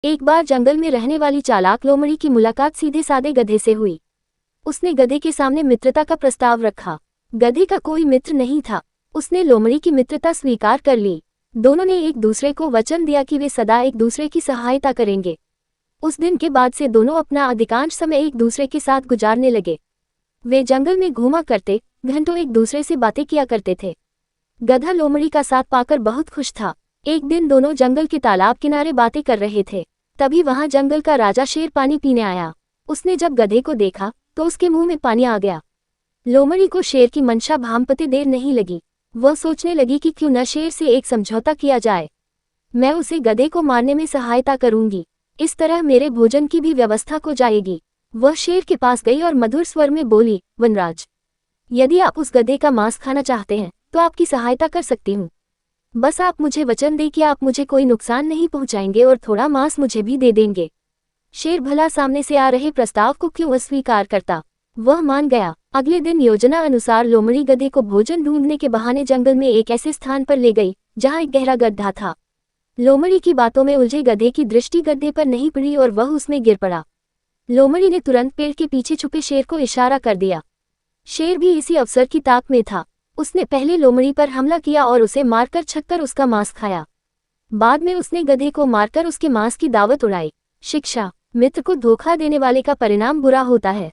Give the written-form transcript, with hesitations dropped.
एक बार जंगल में रहने वाली चालाक लोमड़ी की मुलाकात सीधे सादे गधे से हुई। उसने गधे के सामने मित्रता का प्रस्ताव रखा। गधे का कोई मित्र नहीं था। उसने लोमड़ी की मित्रता स्वीकार कर ली। दोनों ने एक दूसरे को वचन दिया कि वे सदा एक दूसरे की सहायता करेंगे। उस दिन के बाद से दोनों अपना अधिकांश समय एक दूसरे के साथ गुजारने लगे। वे जंगल में घूमा करते, घंटों एक दूसरे से बातें किया करते थे। गधा लोमड़ी का साथ पाकर बहुत खुश था। एक दिन दोनों जंगल के तालाब किनारे बातें कर रहे थे। तभी वहां जंगल का राजा शेर पानी पीने आया। उसने जब गधे को देखा तो उसके मुंह में पानी आ गया। लोमड़ी को शेर की मंशा भांपते देर नहीं लगी। वह सोचने लगी कि क्यों न शेर से एक समझौता किया जाए। मैं उसे गधे को मारने में सहायता करूंगी। इस तरह मेरे भोजन की भी व्यवस्था हो जाएगी। वह शेर के पास गई और मधुर स्वर में बोली, वनराज, यदि आप उस गधे का मांस खाना चाहते हैं तो आपकी सहायता कर सकती हूँ। बस आप मुझे वचन दें कि आप मुझे कोई नुकसान नहीं पहुंचाएंगे और थोड़ा मांस मुझे भी दे देंगे। शेर भला सामने से आ रहे प्रस्ताव को क्यों अस्वीकार करता। वह मान गया। अगले दिन योजना अनुसार लोमड़ी गधे को भोजन ढूंढने के बहाने जंगल में एक ऐसे स्थान पर ले गई जहां एक गहरा गड्ढा था। लोमड़ी की बातों में उलझे गधे की दृष्टि गड्ढे पर नहीं पड़ी और वह उसमें गिर पड़ा। लोमड़ी ने तुरंत पेड़ के पीछे छुपे शेर को इशारा कर दिया। शेर भी इसी अवसर की ताक में था। उसने पहले लोमड़ी पर हमला किया और उसे मारकर छककर उसका मांस खाया। बाद में उसने गधे को मारकर उसके मांस की दावत उड़ाई। शिक्षा: मित्र को धोखा देने वाले का परिणाम बुरा होता है।